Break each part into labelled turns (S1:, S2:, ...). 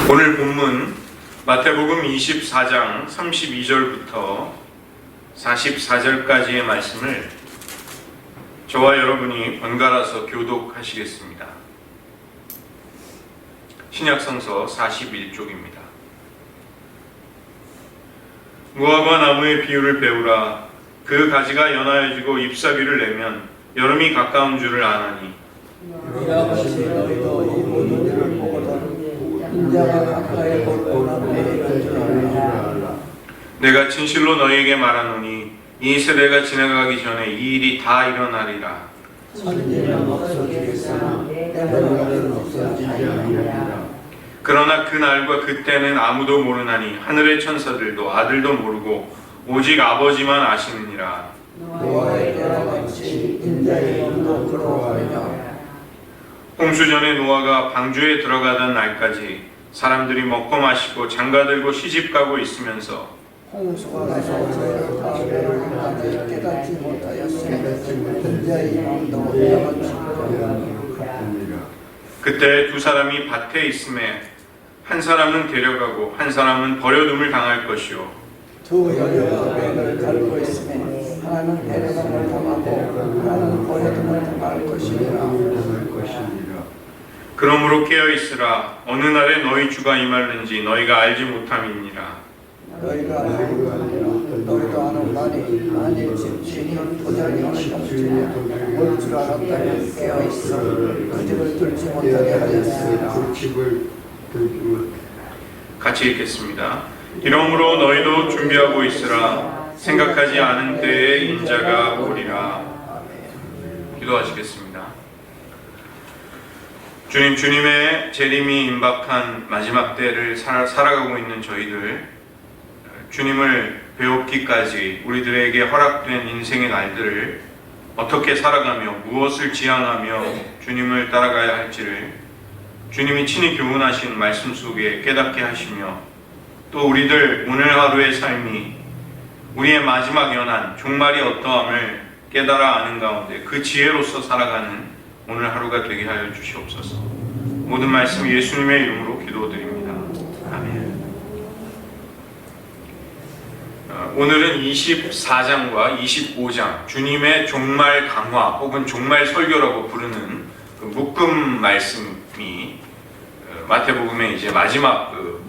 S1: 오늘 본문 마태복음 24장 32절부터 44절까지의 말씀을 저와 여러분이 번갈아서 교독하시겠습니다. 신약성서 41쪽입니다. 무화과 나무의 비유를 배우라. 그 가지가 연하여지고 잎사귀를 내면 여름이 가까운 줄을 아나니
S2: 이와 같이 너희도 이 모든 일을 보거든 인자가 가까이 올 때에 줄 알라.
S1: 내가 진실로 너희에게 말하노니 이 세대가 지나가기 전에 이 일이 다 일어나리라.
S2: 선지는 없어지겠으나 때로는 없어지지 아니하리라.
S1: 그러나 그날과 그때는 아무도 모르나니 하늘의 천사들도 아들도 모르고 오직 아버지만 아시느니라.
S2: 노아의 때와 같이 인자의 영도 그러하리라.
S1: 홍수전에 노아가 방주에 들어가던 날까지 사람들이 먹고 마시고 장가들고 시집가고 있으면서
S2: 홍수가 나서 그의 가을을 하지 깨닫지 못하였으니 인자의 영도 이와 같이
S1: 그때 두 사람이 밭에 있음에 한 사람은 데려가고 한 사람은 버려둠을 당할 것이요
S2: 두 여자가 맹을 갈고 있으니 하나는 데려감을 당하고 하나는 버려둠을 당할 것이니라.
S1: 그러므로 깨어있으라. 어느 날에 너희 주가 임하는지 너희가 알지 못함이니라.
S2: 너희가 알고 아니라 너희도 아는 바니 만일 집주인이 도장이 어느 형주에 올 줄 알았다면 깨어있어 그 집을 뚫지 못하게 하였으리라.
S1: 같이 읽겠습니다. 이러므로 너희도 준비하고 있으라. 생각하지 않은 때에 인자가 오리라. 기도하시겠습니다. 주님, 주님의 재림이 임박한 마지막 때를 살아가고 있는 저희들, 주님을 배웁기까지 우리들에게 허락된 인생의 날들을 어떻게 살아가며 무엇을 지향하며 주님을 따라가야 할지를 주님이 친히 교훈하신 말씀 속에 깨닫게 하시며 또 우리들 오늘 하루의 삶이 우리의 마지막 연한 종말이 어떠함을 깨달아 아는 가운데 그 지혜로서 살아가는 오늘 하루가 되게 하여 주시옵소서. 모든 말씀 예수님의 이름으로 기도드립니다. 아멘. 오늘은 24장과 25장 주님의 종말 강화 혹은 종말 설교라고 부르는 그 묶음 말씀이 마태복음의 이제 마지막 그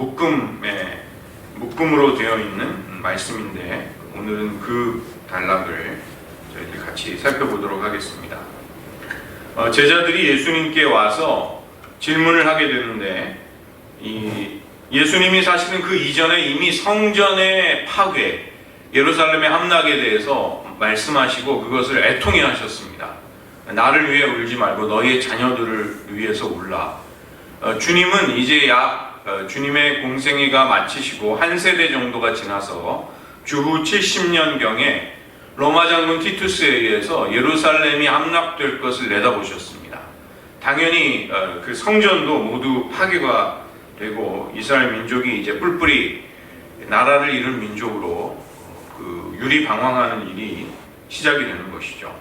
S1: 묶음으로 되어 있는 말씀인데 오늘은 그 단락을 저희들 같이 살펴보도록 하겠습니다. 제자들이 예수님께 와서 질문을 하게 되는데 예수님이 사실은 그 이전에 이미 성전의 파괴, 예루살렘의 함락에 대해서 말씀하시고 그것을 애통해 하셨습니다. 나를 위해 울지 말고 너희의 자녀들을 위해서 울라. 주님은 이제 주님의 공생애가 마치시고 한 세대 정도가 지나서 주후 70년경에 로마 장군 티투스에 의해서 예루살렘이 함락될 것을 내다보셨습니다. 당연히 그 성전도 모두 파괴가 되고 이스라엘 민족이 이제 뿔뿔이 나라를 잃은 민족으로 그 유리방황하는 일이 시작이 되는 것이죠.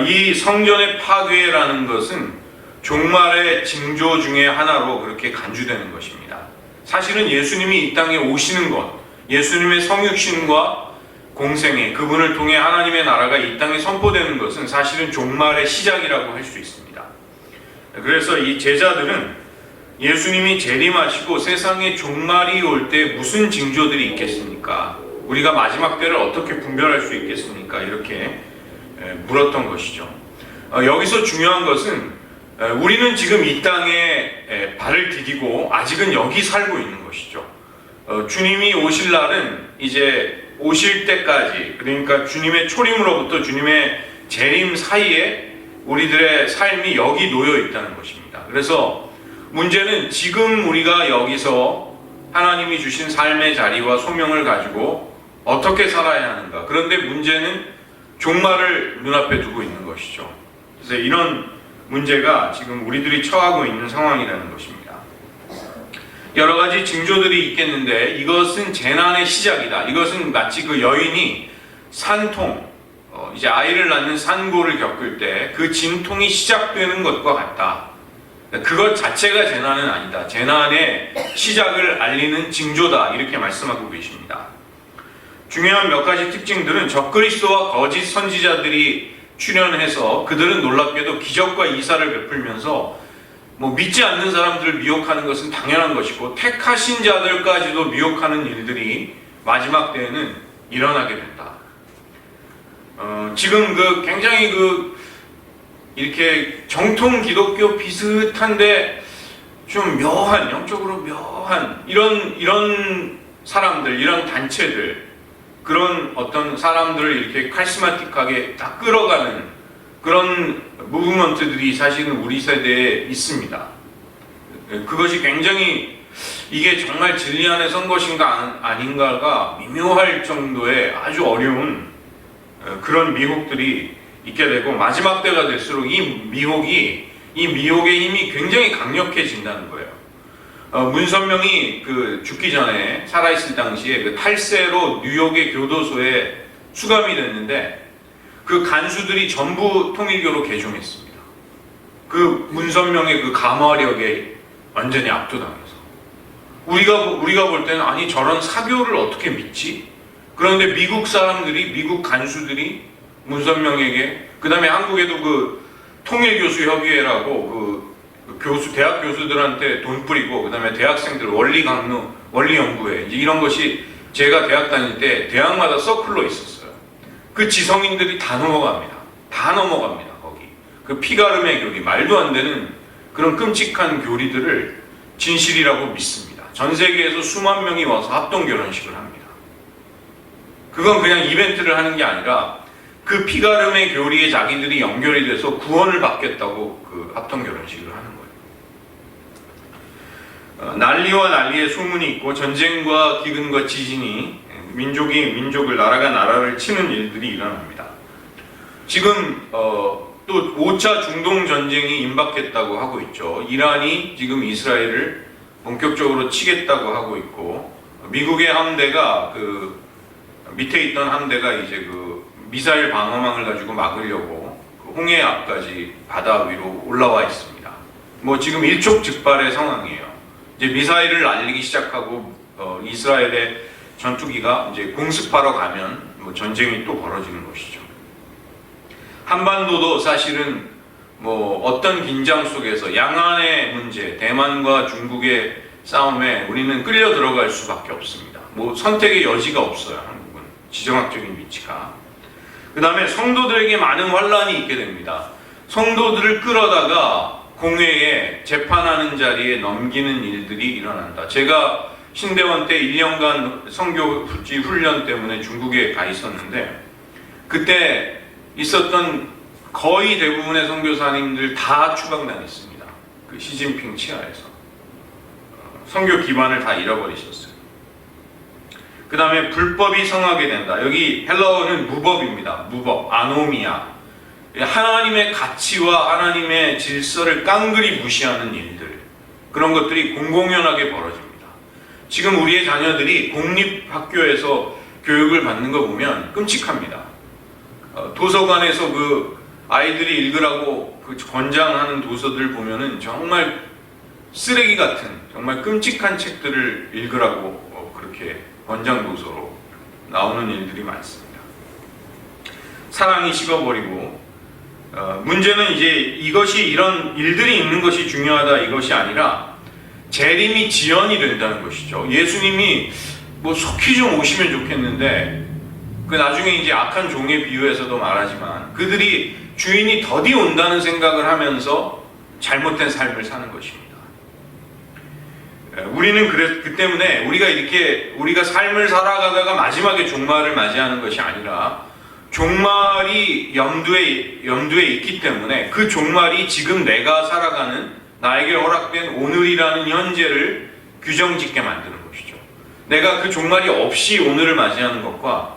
S1: 이 성전의 파괴라는 것은 종말의 징조 중에 하나로 그렇게 간주되는 것입니다. 사실은 예수님이 이 땅에 오시는 것, 예수님의 성육신과 공생애, 그분을 통해 하나님의 나라가 이 땅에 선포되는 것은 사실은 종말의 시작이라고 할 수 있습니다. 그래서 이 제자들은 예수님이 재림하시고 세상에 종말이 올 때 무슨 징조들이 있겠습니까? 우리가 마지막 때를 어떻게 분별할 수 있겠습니까? 이렇게 물었던 것이죠. 여기서 중요한 것은 우리는 지금 이 땅에 발을 디디고 아직은 여기 살고 있는 것이죠. 주님이 오실 날은 이제 오실 때까지, 그러니까 주님의 초림으로부터 주님의 재림 사이에 우리들의 삶이 여기 놓여 있다는 것입니다. 그래서 문제는 지금 우리가 여기서 하나님이 주신 삶의 자리와 소명을 가지고 어떻게 살아야 하는가. 그런데 문제는 종말을 눈앞에 두고 있는 것이죠. 그래서 이런 문제가 지금 우리들이 처하고 있는 상황이라는 것입니다. 여러 가지 징조들이 있겠는데 이것은 재난의 시작이다. 이것은 마치 그 여인이 산통, 이제 아이를 낳는 산고를 겪을 때 그 진통이 시작되는 것과 같다. 그것 자체가 재난은 아니다. 재난의 시작을 알리는 징조다. 이렇게 말씀하고 계십니다. 중요한 몇 가지 특징들은 적그리스도와 거짓 선지자들이 출현해서 그들은 놀랍게도 기적과 이사를 베풀면서 믿지 않는 사람들을 미혹하는 것은 당연한 것이고 택하신 자들까지도 미혹하는 일들이 마지막 때에는 일어나게 된다. 지금 굉장히 이렇게 정통 기독교 비슷한데 좀 묘한, 영적으로 묘한 이런 사람들, 이런 단체들, 그런 어떤 사람들을 이렇게 카리스마틱하게 다 끌어가는 그런 무브먼트들이 사실은 우리 세대에 있습니다. 그것이 굉장히 이게 정말 진리 안에 선 것인가 아닌가가 미묘할 정도의 아주 어려운 그런 미혹들이 있게 되고 마지막 때가 될수록 이 미혹의 힘이 굉장히 강력해진다는 거예요. 문선명이 죽기 전에 살아있을 당시에 탈세로 뉴욕의 교도소에 수감이 됐는데 그 간수들이 전부 통일교로 개종했습니다. 문선명의 감화력에 완전히 압도당해서 우리가 볼 때는 아니 저런 사교를 어떻게 믿지? 그런데 미국 사람들이, 미국 간수들이 문선명에게, 그 다음에 한국에도 통일교수협의회라고 대학 교수들한테 돈 뿌리고, 그 다음에 대학생들 원리 강로, 원리 연구회, 이런 것이 제가 대학 다닐 때 대학마다 서클로 있었어요. 그 지성인들이 다 넘어갑니다. 거기. 피가름의 교리, 말도 안 되는 그런 끔찍한 교리들을 진실이라고 믿습니다. 전 세계에서 수만 명이 와서 합동 결혼식을 합니다. 그건 그냥 이벤트를 하는 게 아니라 그 피가름의 교리에 자기들이 연결이 돼서 구원을 받겠다고 합동 결혼식을 하는 거예요. 난리와 난리의 소문이 있고 전쟁과 기근과 지진이 민족을, 나라가 나라를 치는 일들이 일어납니다. 지금 또 5차 중동 전쟁이 임박했다고 하고 있죠. 이란이 지금 이스라엘을 본격적으로 치겠다고 하고 있고, 미국의 함대가 밑에 있던 함대가 이제 미사일 방어망을 가지고 막으려고 홍해 앞까지 바다 위로 올라와 있습니다. 지금 일촉즉발의 상황이에요. 이제 미사일을 날리기 시작하고 이스라엘의 전투기가 이제 공습하러 가면 전쟁이 또 벌어지는 것이죠. 한반도도 사실은 어떤 긴장 속에서 양안의 문제, 대만과 중국의 싸움에 우리는 끌려 들어갈 수밖에 없습니다. 선택의 여지가 없어요. 한국은 지정학적인 위치가. 그 다음에 성도들에게 많은 환란이 있게 됩니다. 성도들을 끌어다가 공회에 재판하는 자리에 넘기는 일들이 일어난다. 제가 신대원 때 1년간 선교지 훈련 때문에 중국에 가 있었는데, 그때 있었던 거의 대부분의 선교사님들 다 추방당했습니다. 시진핑 치하에서. 선교 기반을 다 잃어버리셨어요. 그 다음에 불법이 성하게 된다. 여기 헬라어는 무법입니다. 무법, 아노미아. 하나님의 가치와 하나님의 질서를 깡그리 무시하는 일들, 그런 것들이 공공연하게 벌어집니다. 지금 우리의 자녀들이 공립학교에서 교육을 받는 거 보면 끔찍합니다. 도서관에서 아이들이 읽으라고 권장하는 도서들 보면은 정말 쓰레기 같은, 정말 끔찍한 책들을 읽으라고 그렇게 권장 도서로 나오는 일들이 많습니다. 사랑이 식어버리고, 문제는 이제 이런 일들이 있는 것이 중요하다 이것이 아니라 재림이 지연이 된다는 것이죠. 예수님이 속히 좀 오시면 좋겠는데, 나중에 이제 악한 종에 비유해서도 말하지만 그들이 주인이 더디 온다는 생각을 하면서 잘못된 삶을 사는 것입니다. 우리는 그 때문에 우리가 삶을 살아가다가 마지막에 종말을 맞이하는 것이 아니라 종말이 염두에 있기 때문에 그 종말이 지금 내가 살아가는 나에게 허락된 오늘이라는 현재를 규정짓게 만드는 것이죠. 내가 그 종말이 없이 오늘을 맞이하는 것과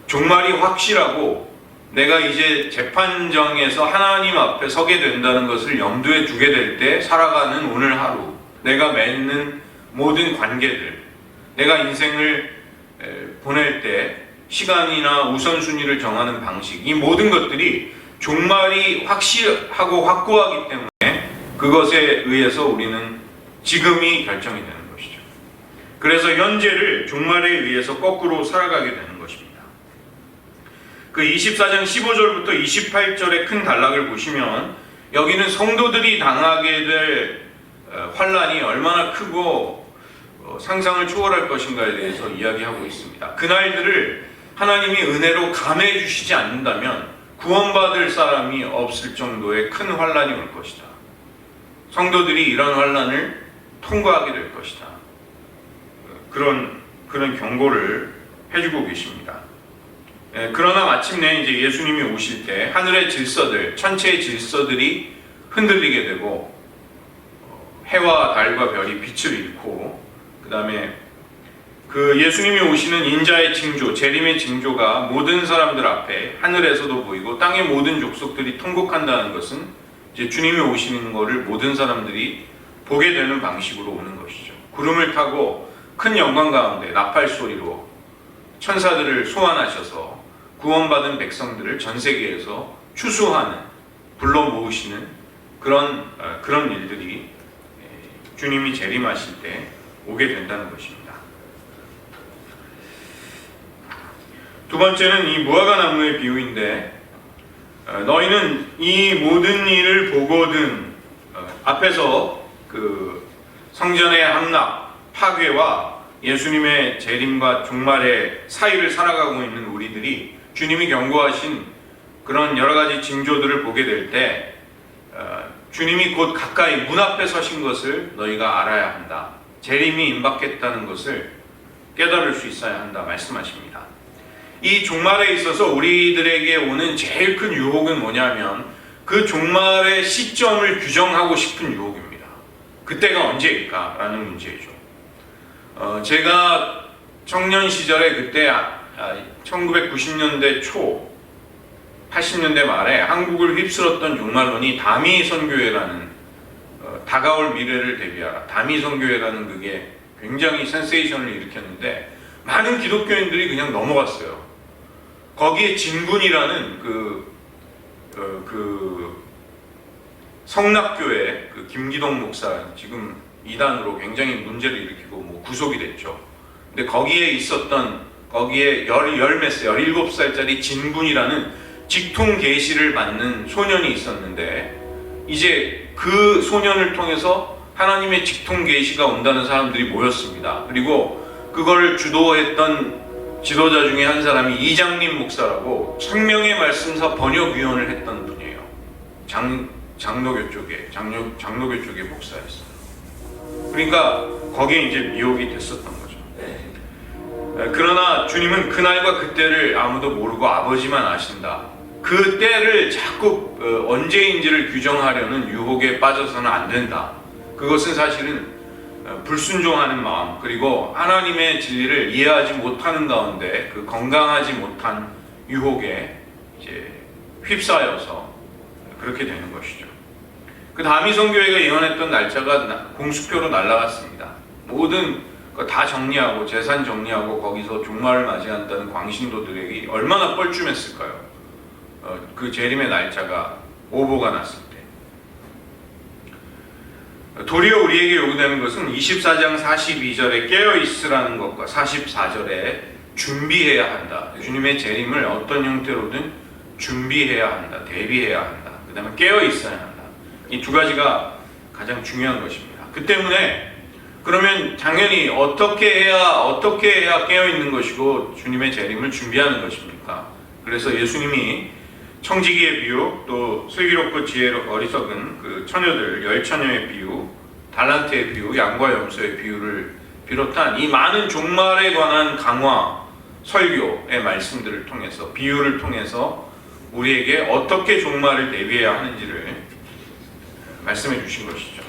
S1: 종말이 확실하고 내가 이제 재판정에서 하나님 앞에 서게 된다는 것을 염두에 두게 될 때 살아가는 오늘 하루, 내가 맺는 모든 관계들, 내가 인생을 보낼 때 시간이나 우선순위를 정하는 방식, 이 모든 것들이 종말이 확실하고 확고하기 때문에 그것에 의해서 우리는 지금이 결정이 되는 것이죠. 그래서 현재를 종말에 의해서 거꾸로 살아가게 되는 것입니다. 그 24장 15절부터 28절의 큰 단락을 보시면 여기는 성도들이 당하게 될 환난이 얼마나 크고 상상을 초월할 것인가에 대해서 이야기하고 있습니다. 그날들을 하나님이 은혜로 감해해 주시지 않는다면 구원받을 사람이 없을 정도의 큰 환난이 올 것이다. 성도들이 이런 환난을 통과하게 될 것이다. 그런 경고를 해주고 계십니다. 그러나 마침내 이제 예수님이 오실 때 하늘의 질서들, 천체의 질서들이 흔들리게 되고 해와 달과 별이 빛을 잃고 그 다음에 그 예수님이 오시는 인자의 징조, 재림의 징조가 모든 사람들 앞에 하늘에서도 보이고 땅의 모든 족속들이 통곡한다는 것은 이제 주님이 오시는 것을 모든 사람들이 보게 되는 방식으로 오는 것이죠. 구름을 타고 큰 영광 가운데 나팔 소리로 천사들을 소환하셔서 구원받은 백성들을 전 세계에서 추수하는, 불러 모으시는 그런 일들이 주님이 재림하실 때 오게 된다는 것입니다. 두 번째는 이 무화과 나무의 비유인데 너희는 이 모든 일을 보거든 앞에서 그 성전의 함락, 파괴와 예수님의 재림과 종말의 사이를 살아가고 있는 우리들이 주님이 경고하신 그런 여러 가지 징조들을 보게 될 때 주님이 곧 가까이 문 앞에 서신 것을 너희가 알아야 한다. 재림이 임박했다는 것을 깨달을 수 있어야 한다 말씀하십니다. 이 종말에 있어서 우리들에게 오는 제일 큰 유혹은 뭐냐면 그 종말의 시점을 규정하고 싶은 유혹입니다. 그때가 언제일까? 라는 문제이죠. 제가 청년 시절에 그때 1990년대 초 80년대 말에 한국을 휩쓸었던 종말론이 다미 선교회라는 다가올 미래를 대비하라. 다미 선교회라는 그게 굉장히 센세이션을 일으켰는데 많은 기독교인들이 그냥 넘어갔어요. 거기에 진군이라는 성락교회 김기동 목사 지금 이단으로 굉장히 문제를 일으키고 뭐 구속이 됐죠. 근데 거기에 있었던 거기에 17살짜리 진군이라는 직통 계시를 받는 소년이 있었는데 이제 그 소년을 통해서 하나님의 직통 계시가 온다는 사람들이 모였습니다. 그리고 그걸 주도했던 지도자 중에 한 사람이 이장림 목사라고 천명의 말씀사 번역위원을 했던 분이에요. 장로교 쪽의 목사였어요. 그러니까 거기에 이제 미혹이 됐었던 거죠. 그러나 주님은 그날과 그때를 아무도 모르고 아버지만 아신다. 그 때를 자꾸 언제인지를 규정하려는 유혹에 빠져서는 안 된다. 그것은 사실은 불순종하는 마음 그리고 하나님의 진리를 이해하지 못하는 가운데 그 건강하지 못한 유혹에 이제 휩싸여서 그렇게 되는 것이죠. 그 다미 선교회가 예언했던 날짜가 공수표로 날아갔습니다. 모든 거 다 정리하고 재산 정리하고 거기서 종말을 맞이한다는 광신도들에게 얼마나 뻘쭘했을까요? 그 재림의 날짜가 오보가 났을 때. 도리어 우리에게 요구되는 것은 24장 42절에 깨어있으라는 것과 44절에 준비해야 한다. 주님의 재림을 어떤 형태로든 준비해야 한다. 대비해야 한다. 그 다음에 깨어있어야 한다. 이 두 가지가 가장 중요한 것입니다. 그 때문에 그러면 당연히 어떻게 해야 깨어있는 것이고 주님의 재림을 준비하는 것입니까? 그래서 예수님이 청지기의 비유, 또 슬기롭고 지혜로 어리석은 그 처녀들, 10처녀의 비유, 달란트의 비유, 양과 염소의 비유를 비롯한 이 많은 종말에 관한 강화, 설교의 말씀들을 통해서, 비유를 통해서 우리에게 어떻게 종말을 대비해야 하는지를 말씀해 주신 것이죠.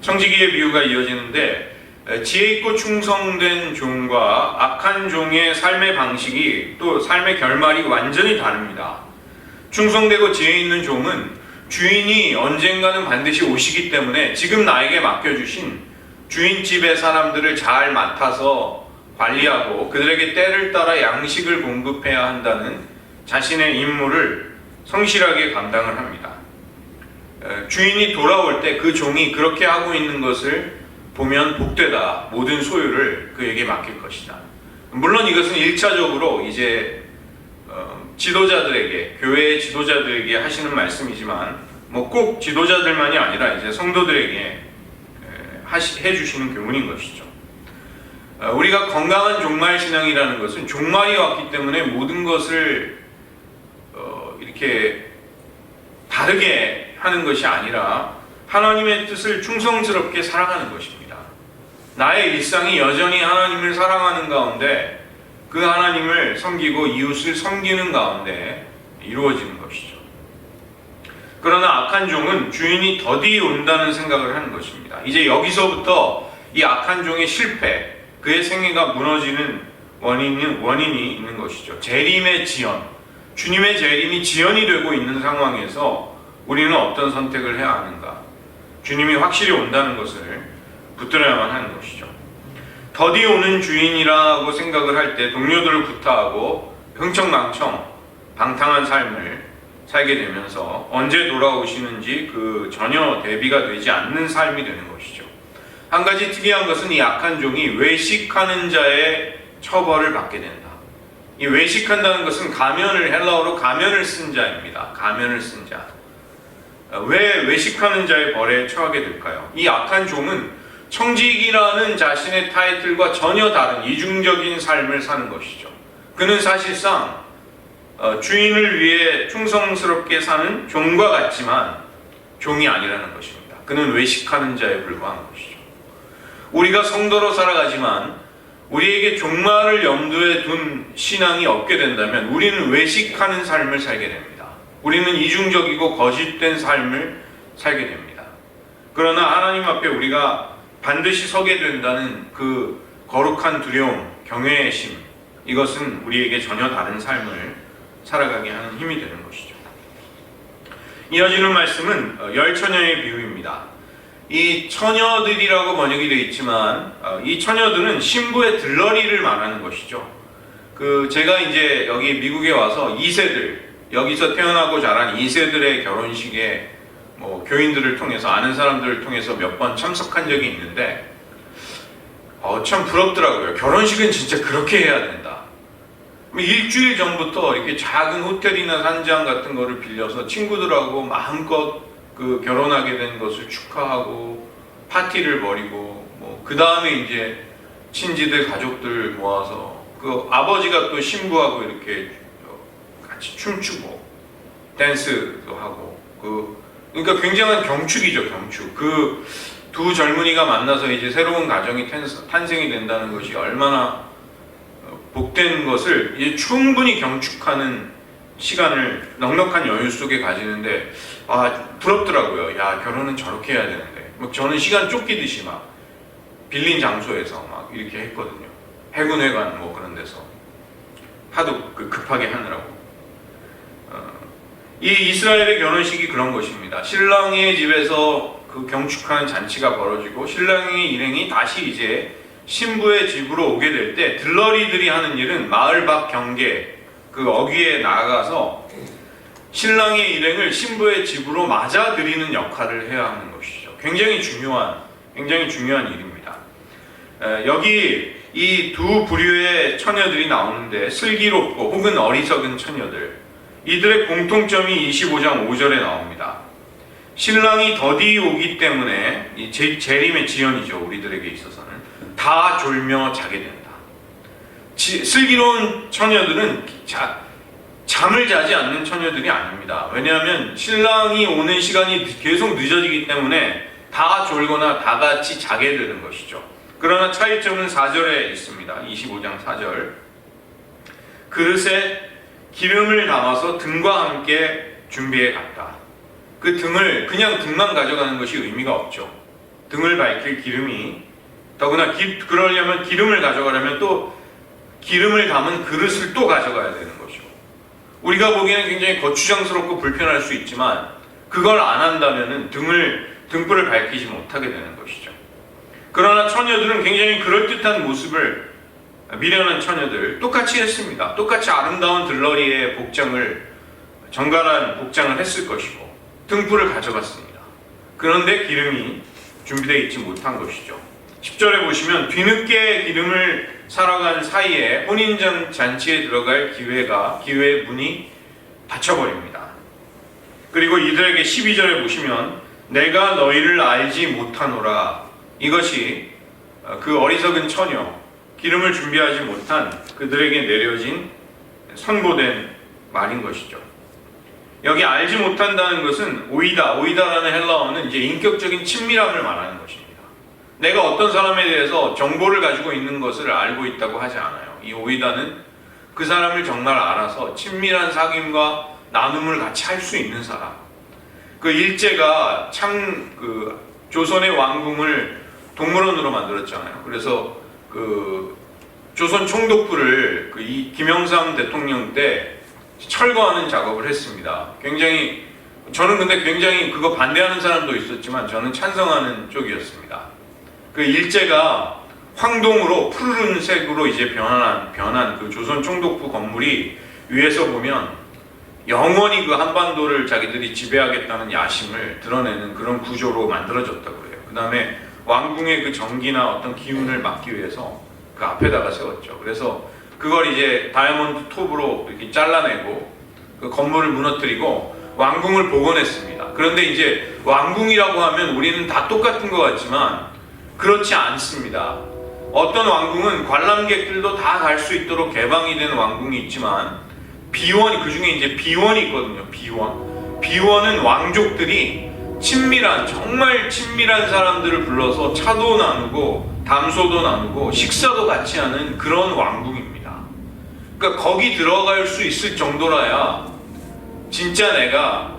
S1: 청지기의 비유가 이어지는데 지혜 있고 충성된 종과 악한 종의 삶의 방식이 또 삶의 결말이 완전히 다릅니다. 충성되고 지혜 있는 종은 주인이 언젠가는 반드시 오시기 때문에 지금 나에게 맡겨주신 주인집의 사람들을 잘 맡아서 관리하고 그들에게 때를 따라 양식을 공급해야 한다는 자신의 임무를 성실하게 감당을 합니다. 주인이 돌아올 때 그 종이 그렇게 하고 있는 것을 보면 복되다. 모든 소유를 그에게 맡길 것이다. 물론 이것은 1차적으로 이제 지도자들에게, 교회의 지도자들에게 하시는 말씀이지만 뭐 꼭 지도자들만이 아니라 이제 성도들에게 해주시는 교훈인 것이죠. 우리가 건강한 종말 신앙이라는 것은 종말이 왔기 때문에 모든 것을 이렇게 다르게 하는 것이 아니라 하나님의 뜻을 충성스럽게 살아가는 것입니다. 나의 일상이 여전히 하나님을 사랑하는 가운데 그 하나님을 섬기고 이웃을 섬기는 가운데 이루어지는 것이죠. 그러나 악한 종은 주인이 더디 온다는 생각을 하는 것입니다. 이제 여기서부터 이 악한 종의 실패, 그의 생애가 무너지는 원인이 있는 것이죠. 재림의 지연, 주님의 재림이 지연이 되고 있는 상황에서 우리는 어떤 선택을 해야 하는가? 주님이 확실히 온다는 것을 붙들어야만 하는 것이죠. 더디 오는 주인이라고 생각을 할 때 동료들을 구타하고 흥청망청 방탕한 삶을 살게 되면서 언제 돌아오시는지 그 전혀 대비가 되지 않는 삶이 되는 것이죠. 한 가지 특이한 것은 이 악한 종이 외식하는 자의 처벌을 받게 된다. 이 외식한다는 것은 헬라어로 가면을 쓴 자입니다. 가면을 쓴 자. 왜 외식하는 자의 벌에 처하게 될까요? 이 악한 종은 청직이라는 자신의 타이틀과 전혀 다른 이중적인 삶을 사는 것이죠. 그는 사실상 주인을 위해 충성스럽게 사는 종과 같지만 종이 아니라는 것입니다. 그는 외식하는 자에 불과한 것이죠. 우리가 성도로 살아가지만 우리에게 종말을 염두에 둔 신앙이 없게 된다면 우리는 외식하는 삶을 살게 됩니다. 우리는 이중적이고 거짓된 삶을 살게 됩니다. 그러나 하나님 앞에 우리가 반드시 서게 된다는 그 거룩한 두려움, 경외의 심, 이것은 우리에게 전혀 다른 삶을 살아가게 하는 힘이 되는 것이죠. 이어지는 말씀은 열처녀의 비유입니다. 이 처녀들이라고 번역이 되어 있지만 이 처녀들은 신부의 들러리를 말하는 것이죠. 제가 이제 여기 미국에 와서 2세들, 여기서 태어나고 자란 2세들의 결혼식에 교인들을 통해서 아는 사람들을 통해서 몇 번 참석한 적이 있는데 참 부럽더라고요. 결혼식은 진짜 그렇게 해야 된다. 일주일 전부터 이렇게 작은 호텔이나 산장 같은 거를 빌려서 친구들하고 마음껏 결혼하게 된 것을 축하하고 파티를 벌이고 그 다음에 이제 친지들 가족들 모아서 아버지가 또 신부하고 이렇게 같이 춤추고 댄스도 하고 그러니까 굉장한 경축이죠. 경축. 두 젊은이가 만나서 이제 새로운 가정이 탄생이 된다는 것이 얼마나 복된 것을 이제 충분히 경축하는 시간을 넉넉한 여유 속에 가지는데 부럽더라고요. 야, 결혼은 저렇게 해야 되는데 저는 시간 쫓기듯이 막 빌린 장소에서 막 이렇게 했거든요. 해군회관 그런 데서 하도 급하게 하느라고. 이 이스라엘의 결혼식이 그런 것입니다. 신랑의 집에서 경축하는 잔치가 벌어지고 신랑의 일행이 다시 이제 신부의 집으로 오게 될 때 들러리들이 하는 일은 마을 밖 경계 어귀에 나가서 신랑의 일행을 신부의 집으로 맞아들이는 역할을 해야 하는 것이죠. 굉장히 중요한 일입니다. 여기 이 두 부류의 처녀들이 나오는데 슬기롭고 혹은 어리석은 처녀들, 이들의 공통점이 25장 5절에 나옵니다. 신랑이 더디 오기 때문에 이 재림의 지연이죠. 우리들에게 있어서는 다 졸며 자게 된다. 슬기로운 처녀들은 잠을 자지 않는 처녀들이 아닙니다. 왜냐하면 신랑이 오는 시간이 계속 늦어지기 때문에 다 졸거나 다 같이 자게 되는 것이죠. 그러나 차이점은 4절에 있습니다. 25장 4절. 그릇에 기름을 담아서 등과 함께 준비해 갔다. 그 등을 그냥 등만 가져가는 것이 의미가 없죠. 등을 밝힐 기름이, 더구나 그러려면 기름을 가져가려면 또 기름을 담은 그릇을 또 가져가야 되는 것이고, 우리가 보기에는 굉장히 거추장스럽고 불편할 수 있지만 그걸 안 한다면 등불을 밝히지 못하게 되는 것이죠. 그러나 처녀들은 굉장히 그럴듯한 모습을 미련한 처녀들 똑같이 했습니다. 똑같이 아름다운 들러리의 정갈한 복장을 했을 것이고 등불을 가져갔습니다. 그런데 기름이 준비되어 있지 못한 것이죠. 10절에 보시면 뒤늦게 기름을 사러간 사이에 혼인잔치에 들어갈 기회의 문이 닫혀버립니다. 그리고 이들에게 12절에 보시면 내가 너희를 알지 못하노라, 이것이 그 어리석은 처녀, 기름을 준비하지 못한 그들에게 내려진 선고된 말인 것이죠. 여기 알지 못한다는 것은 오이다라는 헬라어는 이제 인격적인 친밀함을 말하는 것입니다. 내가 어떤 사람에 대해서 정보를 가지고 있는 것을 알고 있다고 하지 않아요. 이 오이다는 그 사람을 정말 알아서 친밀한 사귐과 나눔을 같이 할 수 있는 사람. 그 일제가 참 조선의 왕궁을 동물원으로 만들었잖아요. 그래서 그 조선 총독부를 이 김영삼 대통령 때 철거하는 작업을 했습니다. 저는 근데 굉장히 그거 반대하는 사람도 있었지만 저는 찬성하는 쪽이었습니다. 그 일제가 황동으로 푸르른색으로 이제 변한 그 조선 총독부 건물이 위에서 보면 영원히 그 한반도를 자기들이 지배하겠다는 야심을 드러내는 그런 구조로 만들어졌다고 그래요. 그 다음에 왕궁의 그 전기나 어떤 기운을 막기 위해서 그 앞에다가 세웠죠. 그래서 그걸 이제 다이아몬드 톱으로 이렇게 잘라내고 그 건물을 무너뜨리고 왕궁을 복원했습니다. 그런데 이제 왕궁이라고 하면 우리는 다 똑같은 것 같지만 그렇지 않습니다. 어떤 왕궁은 관람객들도 다 갈 수 있도록 개방이 된 왕궁이 있지만 그 중에 이제 비원이 있거든요. 비원은 왕족들이 정말 친밀한 사람들을 불러서 차도 나누고 담소도 나누고 식사도 같이 하는 그런 왕궁입니다. 그러니까 거기 들어갈 수 있을 정도라야 진짜 내가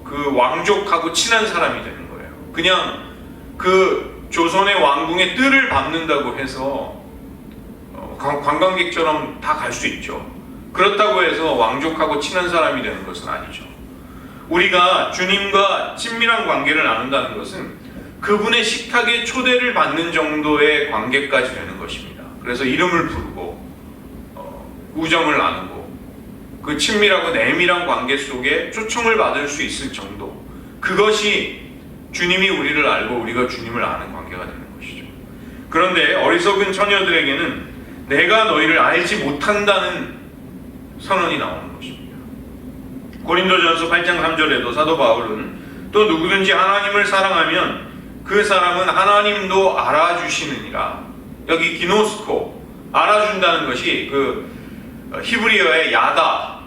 S1: 그 왕족하고 친한 사람이 되는 거예요. 그냥 그 조선의 왕궁의 뜰을 밟는다고 해서 관광객처럼 다 갈 수 있죠. 그렇다고 해서 왕족하고 친한 사람이 되는 것은 아니죠. 우리가 주님과 친밀한 관계를 나눈다는 것은 그분의 식탁에 초대를 받는 정도의 관계까지 되는 것입니다. 그래서 이름을 부르고 우정을 나누고 그 친밀하고 내밀한 관계 속에 초청을 받을 수 있을 정도, 그것이 주님이 우리를 알고 우리가 주님을 아는 관계가 되는 것이죠. 그런데 어리석은 처녀들에게는 내가 너희를 알지 못한다는 선언이 나오는 것입니다. 고린도전서 8장 3절에도 사도 바울은 또 누구든지 하나님을 사랑하면 그 사람은 하나님도 알아주시느니라. 여기 기노스코, 알아준다는 것이 그 히브리어의 야다,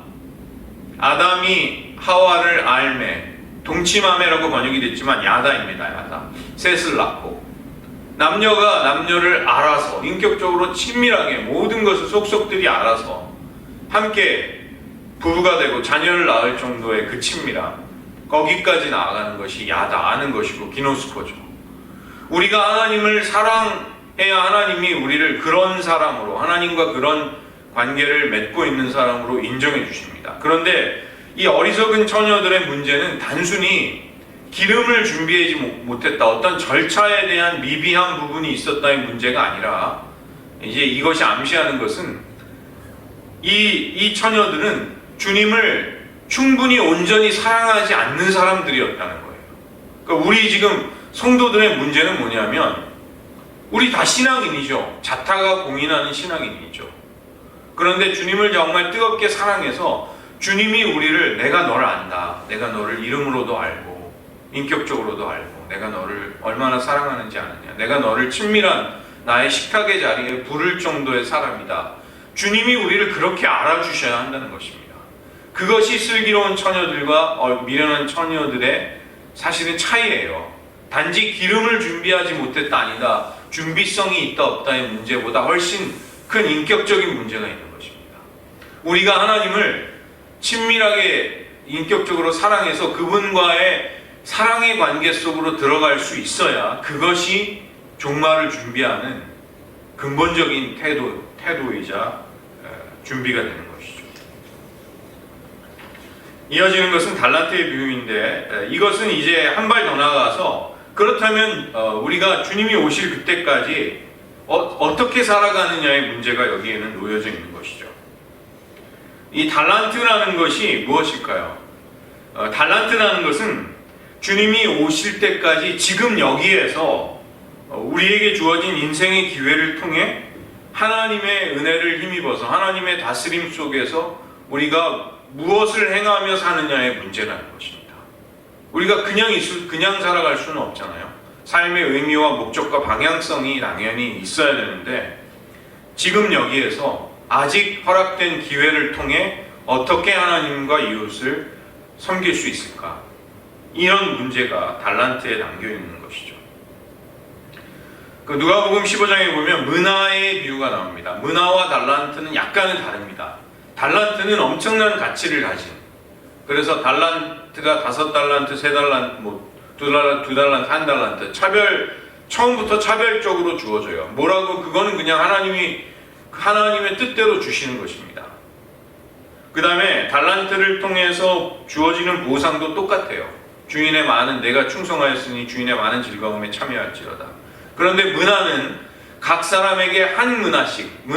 S1: 아담이 하와를 알매, 동침하매라고 번역이 됐지만 야다입니다. 야다. 셋을 낳고 남녀가 남녀를 알아서 인격적으로 친밀하게 모든 것을 속속들이 알아서 함께 부부가 되고 자녀를 낳을 정도의 그 친밀함, 거기까지 나아가는 것이 야다, 아는 것이고 기노스코죠. 우리가 하나님을 사랑해야 하나님이 우리를 그런 사람으로, 하나님과 그런 관계를 맺고 있는 사람으로 인정해 주십니다. 그런데 이 어리석은 처녀들의 문제는 단순히 기름을 준비하지 못했다, 어떤 절차에 대한 미비한 부분이 있었다의 문제가 아니라, 이제 이것이 암시하는 것은 이 처녀들은 주님을 충분히 온전히 사랑하지 않는 사람들이었다는 거예요. 그러니까 우리 지금 성도들의 문제는 뭐냐면 우리 다 신앙인이죠. 자타가 공인하는 신앙인이죠. 그런데 주님을 정말 뜨겁게 사랑해서 주님이 우리를, 내가 너를 안다, 내가 너를 이름으로도 알고 인격적으로도 알고 내가 너를 얼마나 사랑하는지 아느냐, 내가 너를 친밀한 나의 식탁의 자리에 부를 정도의 사람이다, 주님이 우리를 그렇게 알아주셔야 한다는 것입니다. 그것이 슬기로운 처녀들과 미련한 처녀들의 사실은 차이예요. 단지 기름을 준비하지 못했다, 아니다, 준비성이 있다 없다의 문제보다 훨씬 큰 인격적인 문제가 있는 것입니다. 우리가 하나님을 친밀하게 인격적으로 사랑해서 그분과의 사랑의 관계 속으로 들어갈 수 있어야 그것이 종말을 준비하는 근본적인 태도이자 준비가 되는 것이죠. 이어지는 것은 달란트의 비유인데, 이것은 이제 한 발 더 나가서 그렇다면 우리가 주님이 오실 그때까지 어떻게 살아가느냐의 문제가 여기에는 놓여져 있는 것이죠. 이 달란트라는 것이 무엇일까요? 달란트라는 것은 주님이 오실 때까지 지금 여기에서 우리에게 주어진 인생의 기회를 통해 하나님의 은혜를 힘입어서 하나님의 다스림 속에서 우리가 무엇을 행하며 사느냐의 문제라는 것입니다. 우리가 그냥 살아갈 수는 없잖아요. 삶의 의미와 목적과 방향성이 당연히 있어야 되는데 지금 여기에서 아직 허락된 기회를 통해 어떻게 하나님과 이웃을 섬길 수 있을까? 이런 문제가 달란트에 담겨 있는 것이죠. 그 누가복음 15장에 보면 문화의 비유가 나옵니다. 문화와 달란트는 약간은 다릅니다. 달란트는 엄청난 가치를 가진, 그래서 달란트가 5달란트, 3달란트, 2달란트, 1달란트 처음부터 차별적으로 주어져요. 뭐라고? 그거는 그냥 하나님의 뜻대로 주시는 것입니다. 그 다음에 달란트를 통해서 주어지는 보상도 똑같아요. 내가 충성하였으니 주인의 많은 즐거움에 참여할지로다. 그런데 문화는 각 사람에게 한 문화씩,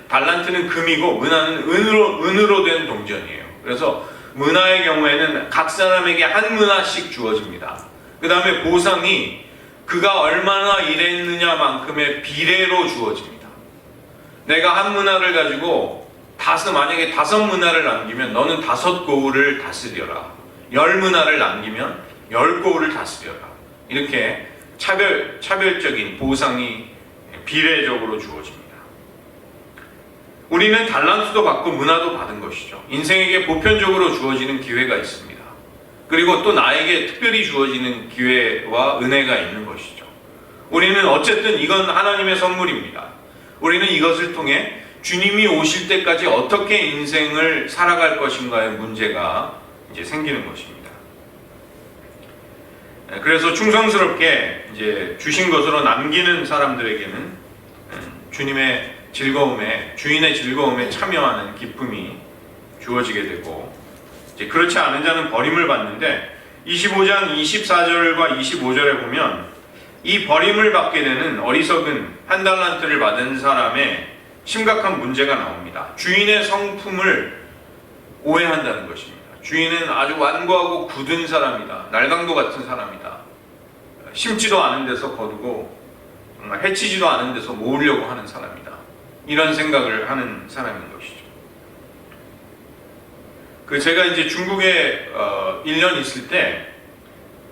S1: 달란트는 금이고 문화는 은으로 된 동전이에요. 그래서 문화의 경우에는 각 사람에게 한 문화씩 주어집니다. 그 다음에 보상이 그가 얼마나 일했느냐만큼의 비례로 주어집니다. 내가 한 문화를 가지고 만약에 5문화를 남기면 너는 5고을을 다스려라. 10문화를 남기면 10고을을 다스려라. 이렇게 차별적인 보상이 비례적으로 주어집니다. 우리는 달란트도 받고 문화도 받은 것이죠. 인생에게 보편적으로 주어지는 기회가 있습니다. 그리고 또 나에게 특별히 주어지는 기회와 은혜가 있는 것이죠. 우리는 어쨌든 이건 하나님의 선물입니다. 우리는 이것을 통해 주님이 오실 때까지 어떻게 인생을 살아갈 것인가의 문제가 이제 생기는 것입니다. 그래서 충성스럽게 이제 주신 것으로 남기는 사람들에게는 주인의 즐거움에 참여하는 기쁨이 주어지게 되고, 이제 그렇지 않은 자는 버림을 받는데 25장 24절과 25절에 보면 이 버림을 받게 되는 어리석은 1달란트를 받은 사람의 심각한 문제가 나옵니다. 주인의 성품을 오해한다는 것입니다. 주인은 아주 완고하고 굳은 사람이다. 날강도 같은 사람이다. 심지도 않은 데서 거두고 정말 해치지도 않은 데서 모으려고 하는 사람이다. 이런 생각을 하는 사람인 것이죠. 제가 이제 중국에 1년 있을 때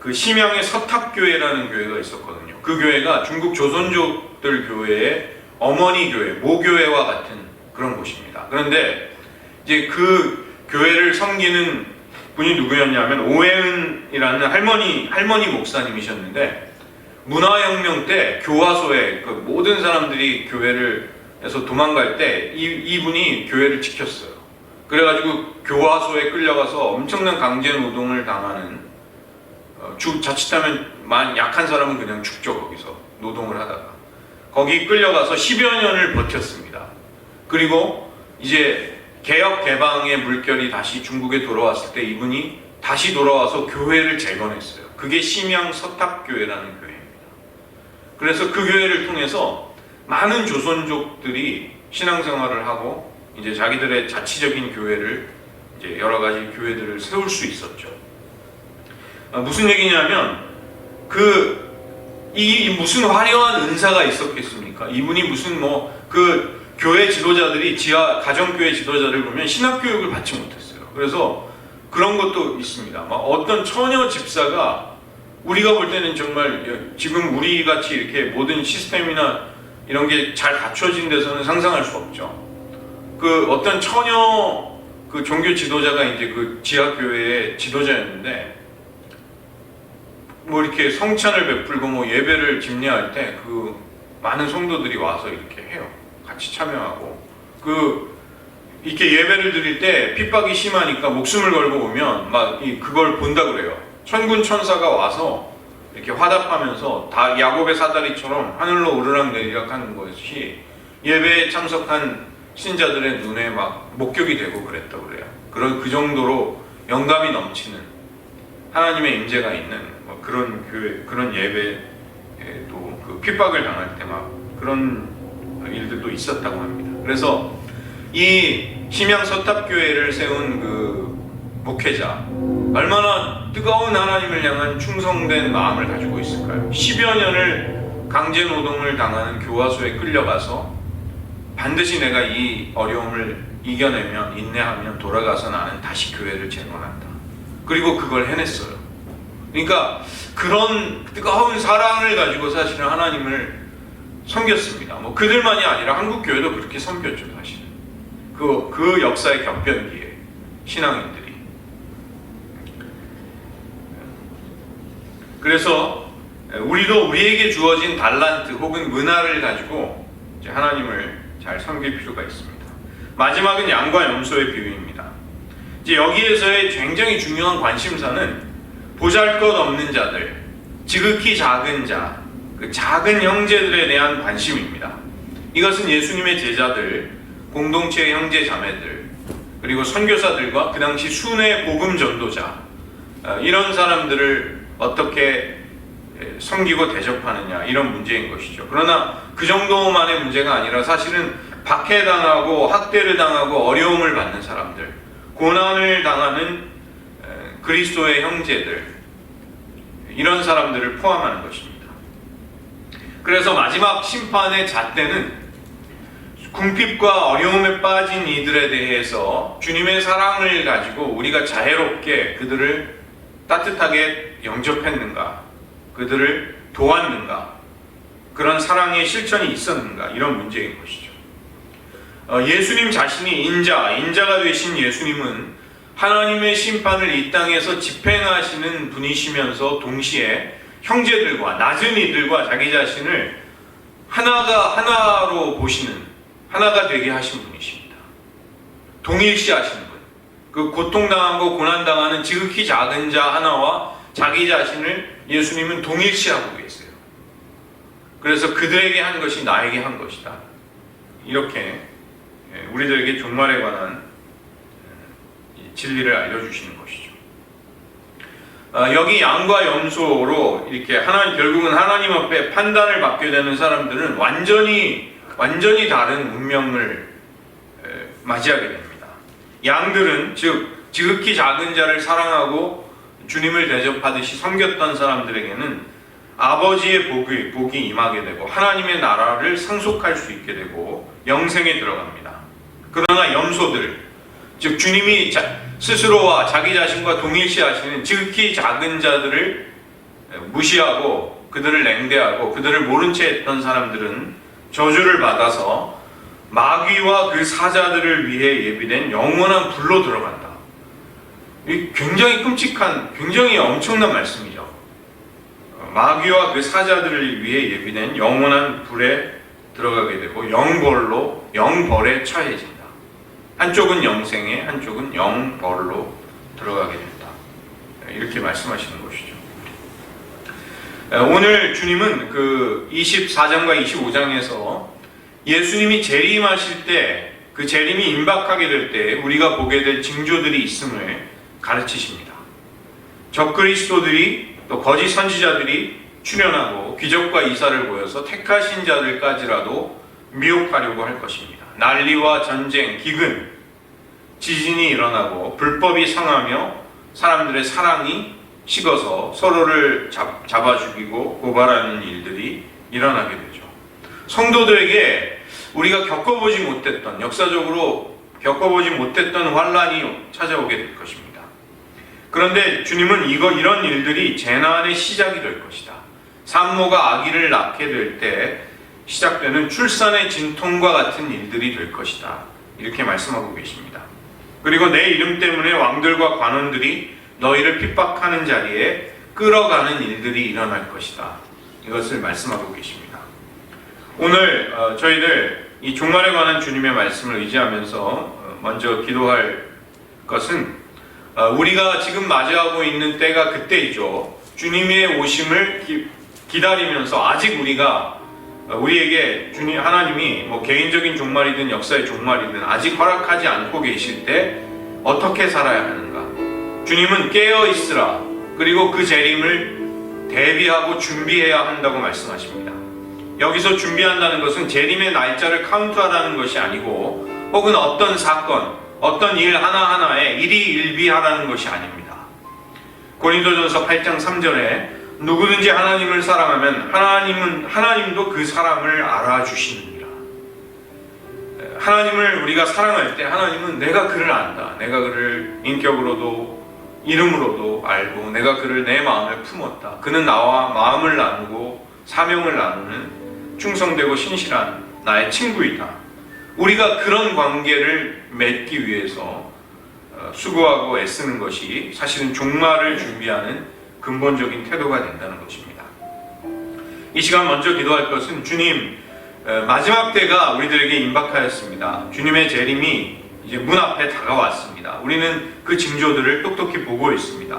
S1: 그 심양의 서탑교회라는 교회가 있었거든요. 그 교회가 중국 조선족들 교회의 어머니 교회, 모교회와 같은 그런 곳입니다. 그런데 이제 그 교회를 섬기는 분이 누구였냐면 오해은이라는 할머니 목사님이셨는데, 문화혁명 때 교화소에 모든 사람들이 교회에서 도망갈 때 이분이 교회를 지켰어요. 그래가지고 교화소에 끌려가서 엄청난 강제 노동을 당하는, 자칫하면 약한 사람은 그냥 죽죠. 거기서 노동을 하다가 거기 끌려가서 10여 년을 버텼습니다. 그리고 이제 개혁 개방의 물결이 다시 중국에 돌아왔을 때 이분이 다시 돌아와서 교회를 재건했어요. 그게 심양 서탑교회라는 교회입니다. 그래서 그 교회를 통해서 많은 조선족들이 신앙생활을 하고 이제 자기들의 자치적인 교회를, 이제 여러 가지 교회들을 세울 수 있었죠. 무슨 얘기냐면 이 무슨 화려한 은사가 있었겠습니까? 이분이 무슨 교회 지도자들이 가정교회 지도자를 보면 신학교육을 받지 못했어요. 그래서 그런 것도 있습니다. 어떤 처녀 집사가 우리가 볼 때는 정말 지금 우리 같이 이렇게 모든 시스템이나 이런 게 잘 갖춰진 데서는 상상할 수 없죠. 어떤 처녀 종교 지도자가 이제 지하교회의 지도자였는데, 이렇게 성찬을 베풀고 예배를 집례할 때 많은 성도들이 와서 이렇게 해요. 같이 참여하고 이렇게 예배를 드릴 때 핍박이 심하니까 목숨을 걸고 오면 그걸 본다 그래요. 천군 천사가 와서 이렇게 화답하면서 다 야곱의 사다리처럼 하늘로 오르락내리락 하는 것이 예배에 참석한 신자들의 눈에 목격이 되고 그랬다고 그래요. 그 정도로 영감이 넘치는 하나님의 임재가 있는 그런 교회, 그런 예배에도 핍박을 당할 때 그런 일들도 있었다고 합니다. 그래서 이 심양 서탑교회를 세운 목회자 얼마나 뜨거운 하나님을 향한 충성된 마음을 가지고 있을까요? 10여 년을 강제 노동을 당하는 교화소에 끌려가서 반드시 내가 이 어려움을 이겨내면, 인내하면 돌아가서 나는 다시 교회를 재건한다. 그리고 그걸 해냈어요. 그러니까 그런 뜨거운 사랑을 가지고 사실은 하나님을 섬겼습니다. 뭐 그들만이 아니라 한국 교회도 그렇게 섬겼죠, 사실은. 그 역사의 격변기에 신앙인들이. 그래서 우리도 우리에게 주어진 달란트 혹은 문화를 가지고 이제 하나님을 잘 섬길 필요가 있습니다. 마지막은 양과 염소의 비유입니다. 이제 여기에서의 굉장히 중요한 관심사는 보잘것없는 자들, 지극히 작은 자, 그 작은 형제들에 대한 관심입니다. 이것은 예수님의 제자들, 공동체의 형제 자매들, 그리고 선교사들과 그 당시 순회 복음 전도자, 이런 사람들을 어떻게 섬기고 대접하느냐, 이런 문제인 것이죠. 그러나 그 정도만의 문제가 아니라 사실은 박해당하고 학대를 당하고 어려움을 받는 사람들, 고난을 당하는 그리스도의 형제들, 이런 사람들을 포함하는 것입니다. 그래서 마지막 심판의 잣대는 궁핍과 어려움에 빠진 이들에 대해서 주님의 사랑을 가지고 우리가 자애롭게 그들을 따뜻하게 영접했는가, 그들을 도왔는가, 그런 사랑의 실천이 있었는가, 이런 문제인 것이죠. 예수님 자신이 인자가 되신 예수님은 하나님의 심판을 이 땅에서 집행하시는 분이시면서 동시에 형제들과 낮은 이들과 자기 자신을 하나로 보시는, 하나가 되게 하신 분이십니다. 동일시하시는 분. 그 고통당하고 고난당하는 지극히 작은 자 하나와 자기 자신을 예수님은 동일시하고 계세요. 그래서 그들에게 한 것이 나에게 한 것이다. 이렇게 우리들에게 종말에 관한 진리를 알려주시는 것이죠. 여기 양과 염소로 이렇게 결국은 하나님 앞에 판단을 받게 되는 사람들은 완전히 다른 운명을 맞이하게 됩니다. 양들은 즉 지극히 작은 자를 사랑하고 주님을 대접하듯이 섬겼던 사람들에게는 아버지의 복이 임하게 되고 하나님의 나라를 상속할 수 있게 되고 영생에 들어갑니다. 그러나 염소들, 즉 주님이 스스로와 자기 자신과 동일시하시는 지극히 작은 자들을 무시하고 그들을 냉대하고 그들을 모른 채 했던 사람들은 저주를 받아서 마귀와 그 사자들을 위해 예비된 영원한 불로 들어간다. 이 굉장히 끔찍한, 굉장히 엄청난 말씀이죠. 마귀와 그 사자들을 위해 예비된 영원한 불에 들어가게 되고 영벌에 처해진다. 한쪽은 영생에, 한쪽은 영벌로 들어가게 된다. 이렇게 말씀하시는 것이죠. 오늘 주님은 그 24장과 25장에서 예수님이 재림하실 때, 그 재림이 임박하게 될 때 우리가 보게 될 징조들이 있음을 가르치십니다. 적그리스도들이 또 거짓 선지자들이 출현하고 기적과 이사를 보여서 택하신 자들까지라도 미혹하려고 할 것입니다. 난리와 전쟁, 기근, 지진이 일어나고 불법이 상하며 사람들의 사랑이 식어서 서로를 잡아 죽이고 고발하는 일들이 일어나게 되죠. 성도들에게 우리가 역사적으로 겪어보지 못했던 환란이 찾아오게 될 것입니다. 그런데 주님은 이런 일들이 재난의 시작이 될 것이다. 산모가 아기를 낳게 될 때 시작되는 출산의 진통과 같은 일들이 될 것이다. 이렇게 말씀하고 계십니다. 그리고 내 이름 때문에 왕들과 관원들이 너희를 핍박하는 자리에 끌어가는 일들이 일어날 것이다. 이것을 말씀하고 계십니다. 오늘 저희들 이 종말에 관한 주님의 말씀을 의지하면서 먼저 기도할 것은 우리가 지금 맞이하고 있는 때가 그때이죠. 주님의 오심을 기다리면서 아직 우리에게 하나님이 개인적인 종말이든 역사의 종말이든 아직 허락하지 않고 계실 때 어떻게 살아야 하는가? 주님은 깨어 있으라. 그리고 그 재림을 대비하고 준비해야 한다고 말씀하십니다. 여기서 준비한다는 것은 재림의 날짜를 카운트하라는 것이 아니고 혹은 어떤 사건, 어떤 일 하나하나에 일희일비하라는 것이 아닙니다. 고린도전서 8장 3절에 누구든지 하나님을 사랑하면 하나님도 그 사람을 알아주시느니라. 하나님을 우리가 사랑할 때 하나님은 내가 그를 안다. 내가 그를 인격으로도 이름으로도 알고 내가 그를 내 마음에 품었다. 그는 나와 마음을 나누고 사명을 나누는 충성되고 신실한 나의 친구이다. 우리가 그런 관계를 맺기 위해서 수고하고 애쓰는 것이 사실은 종말을 준비하는 근본적인 태도가 된다는 것입니다. 이 시간 먼저 기도할 것은 주님, 마지막 때가 우리들에게 임박하였습니다. 주님의 재림이 이제 문 앞에 다가왔습니다. 우리는 그 징조들을 똑똑히 보고 있습니다.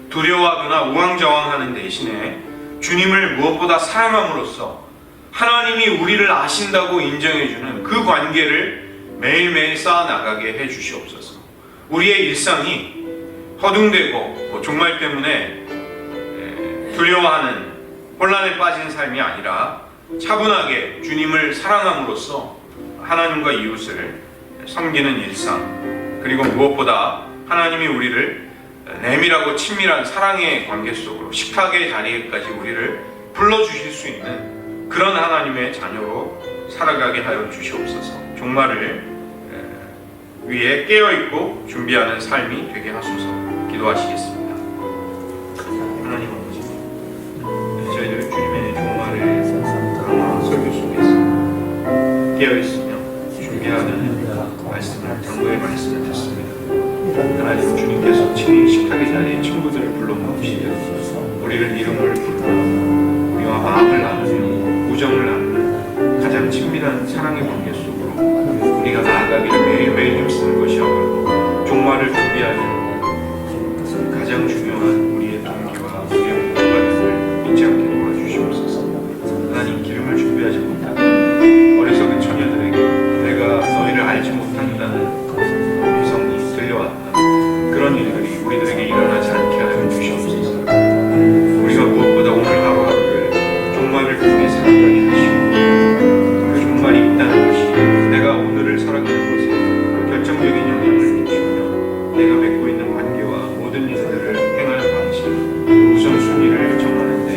S1: 두려워하거나 우왕좌왕하는 대신에 주님을 무엇보다 사랑함으로써 하나님이 우리를 아신다고 인정해주는 그 관계를 매일매일 쌓아나가게 해주시옵소서. 우리의 일상이 허둥대고 종말 때문에 두려워하는 혼란에 빠진 삶이 아니라 차분하게 주님을 사랑함으로써 하나님과 이웃을 섬기는 일상, 그리고 무엇보다 하나님이 우리를 내밀하고 친밀한 사랑의 관계 속으로 식탁의 자리에까지 우리를 불러주실 수 있는 그런 하나님의 자녀로 살아가게 하여 주시옵소서. 종말을 위해 깨어있고 준비하는 삶이 되게 하소서. 기도하시겠습니다. 하나님 아버지, 저희들은 주님의 종말을 설교 속에서 깨어있으며 준비하는 말씀을, 당부의 말씀을 듣습니다. 하나님, 주님께서 친히 식탁의 자리에 친구들을 불러 모으시며 우리를 이름을 부르며 우리와 마음을 나누며 우정을 나누는 가장 친밀한 사랑의 관계 속으로 우리가 나아가기를 매일매일 힘쓰는 것이 아니고 종말을 준비하는 가장 중요한 우리의 동기와 우리의 목표가 잊지 않게 도와주시옵소서. 하나님, 기름을 준비하지 못한 어리석은 처녀들에게 내가 너희를 알지 못한다는 음성이 들려왔다. 그런 일들이 우리들에게 일어나지 않게 하여 주시옵소서. 우리가 무엇보다 오늘 하루하루를 종말을 통해 살아가게 하시고 그 종말이 있다는 것이 내가 오늘을 살아가는 것에 결정적인 영향을 미치며 내가 맺고 있는 관계와 모든 일들을 행하는 방식, 우선순위를 정하는데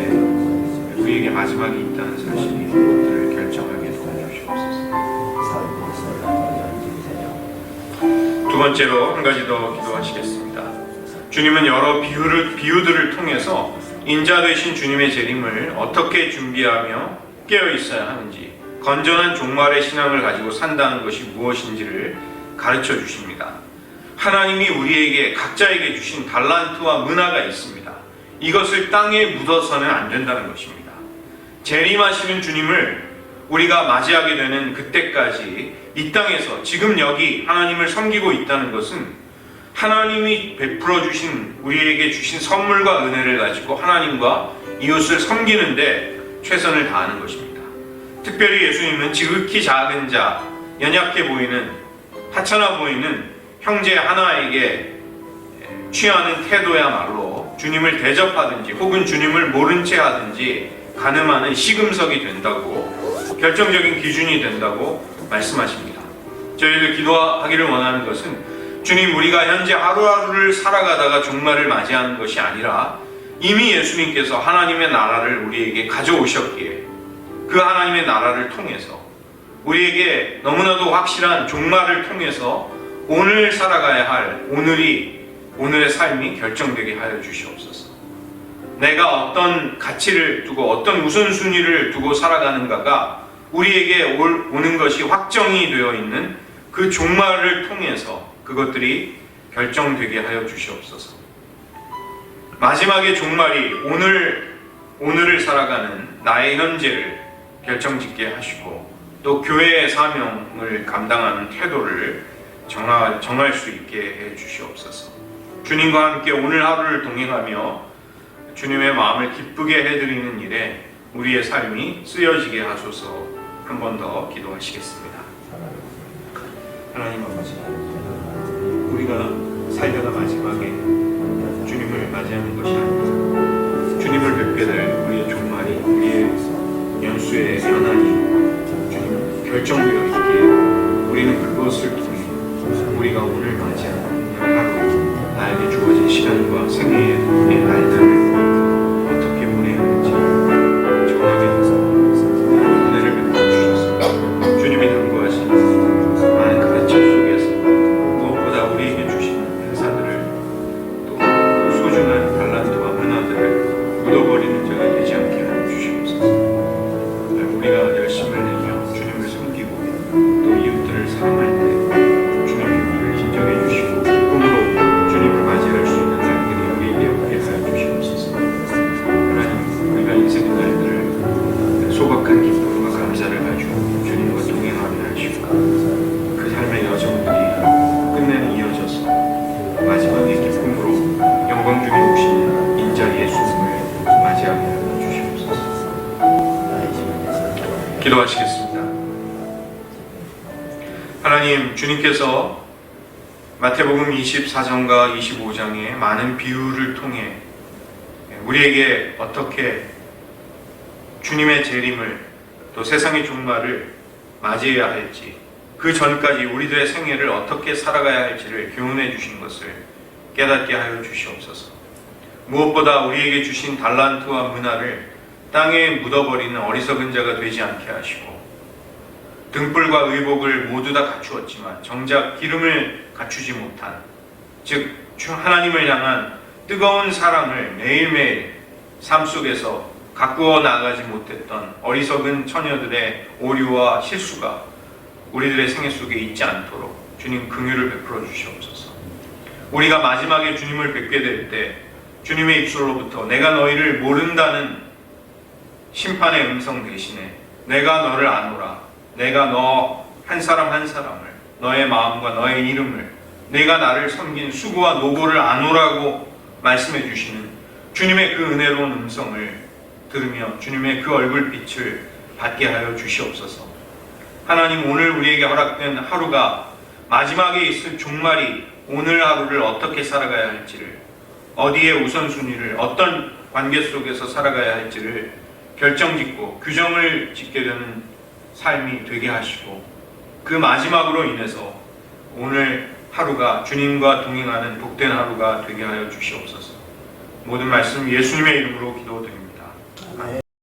S1: 우리에게 마지막이 있다는 사실이 그것들을 결정하게 도와주시옵소서. 두 번째로 한 가지 더 기도하시겠습니다. 주님은 여러 비유들을 통해서 인자 되신 주님의 재림을 어떻게 준비하며 깨어 있어야 하는지, 건전한 종말의 신앙을 가지고 산다는 것이 무엇인지를 가르쳐 주십니다. 하나님이 우리에게 각자에게 주신 달란트와 문화가 있습니다. 이것을 땅에 묻어서는 안 된다는 것입니다. 재림하시는 주님을 우리가 맞이하게 되는 그때까지 이 땅에서 지금 여기 하나님을 섬기고 있다는 것은 하나님이 베풀어 주신 우리에게 주신 선물과 은혜를 가지고 하나님과 이웃을 섬기는데 최선을 다하는 것입니다. 특별히 예수님은 지극히 작은 자, 연약해 보이는, 하찮아 보이는 형제 하나에게 취하는 태도야말로 주님을 대접하든지 혹은 주님을 모른 채 하든지 가늠하는 시금석이 된다고, 결정적인 기준이 된다고 말씀하십니다. 저희들 기도하기를 원하는 것은 주님, 우리가 현재 하루하루를 살아가다가 종말을 맞이하는 것이 아니라 이미 예수님께서 하나님의 나라를 우리에게 가져오셨기에 그 하나님의 나라를 통해서 우리에게 너무나도 확실한 종말을 통해서 오늘 살아가야 할 오늘의 삶이 결정되게 하여 주시옵소서. 내가 어떤 가치를 두고 어떤 우선순위를 두고 살아가는가가 우리에게 오는 것이 확정이 되어 있는 그 종말을 통해서 그것들이 결정되게 하여 주시옵소서. 마지막의 종말이 오늘을 살아가는 나의 현재를 결정짓게 하시고 또 교회의 사명을 감당하는 태도를 정할 수 있게 해 주시옵소서. 주님과 함께 오늘 하루를 동행하며 주님의 마음을 기쁘게 해드리는 일에 우리의 삶이 쓰여지게 하소서. 한 번 더 기도하시겠습니다. 하나님 아버지, 우리가 살다가 마지막에 주님을 맞이하는 것이 아니라 주님을 뵙게 될 우리의 종말이, 우리의 연수의 연한이 주님 결정되어 있기에 우리는 그것을 통해 우리가 우리가 오늘 맞이하는 하루, 나에게 주어진 시간과 생애의 날들을 어떻게 보내야 할지 정하게 돼서 은혜를 베풀어 주셨습니다. 주님이 당부하신 많은 가르침 속에서 무엇보다 우리에게 주시는 은사들을 또 소중한 달란트와 문화들을 묻어버리는 자가 되지 않게 하여 주시옵소서. 우리가 열심을 내며 주님을 섬기고 또 이웃들을 사랑할 때 주님이 우리를 인정해 주시고 꿈으로 주님을 맞이할 수 있는 날들이 우리에게 오게 하여 주시옵소서. 하나님, 우리가 인생의 날들을 소박한 기쁨과 감사를 가지고 주님과 동행하게 하시고 그 삶의 여정들이 끝내는 이어져서 마지막에 기쁨으로 영광 중에 오신 인자 예수님을 맞이하게 하여 주시옵소서. 기도하시겠습니다. 하나님, 주님께서 마태복음 24장과 25장의 많은 비유를 통해 우리에게 어떻게 주님의 재림을 또 세상의 종말을 맞이해야 할지, 그 전까지 우리들의 생애를 어떻게 살아가야 할지를 교훈해 주신 것을 깨닫게 하여 주시옵소서. 무엇보다 우리에게 주신 달란트와 문화를 땅에 묻어버리는 어리석은 자가 되지 않게 하시고, 등불과 의복을 모두 다 갖추었지만 정작 기름을 갖추지 못한, 즉 하나님을 향한 뜨거운 사랑을 매일매일 삶 속에서 가꾸어 나가지 못했던 어리석은 처녀들의 오류와 실수가 우리들의 생애 속에 있지 않도록 주님 긍휼을 베풀어 주시옵소서. 우리가 마지막에 주님을 뵙게 될 때 주님의 입술로부터 내가 너희를 모른다는 심판의 음성 대신에 내가 너를 아노라, 내가 너 한 사람 한 사람을, 너의 마음과 너의 이름을, 내가 나를 섬긴 수고와 노고를 아노라고 말씀해 주시는 주님의 그 은혜로운 음성을 들으며 주님의 그 얼굴빛을 받게 하여 주시옵소서. 하나님, 오늘 우리에게 허락된 하루가 마지막에 있을 종말이 오늘 하루를 어떻게 살아가야 할지를, 어디에 우선순위를, 어떤 관계 속에서 살아가야 할지를 결정짓고 규정을 짓게 되는 삶이 되게 하시고, 그 마지막으로 인해서 오늘 하루가 주님과 동행하는 복된 하루가 되게 하여 주시옵소서. 모든 말씀 예수님의 이름으로 기도드립니다.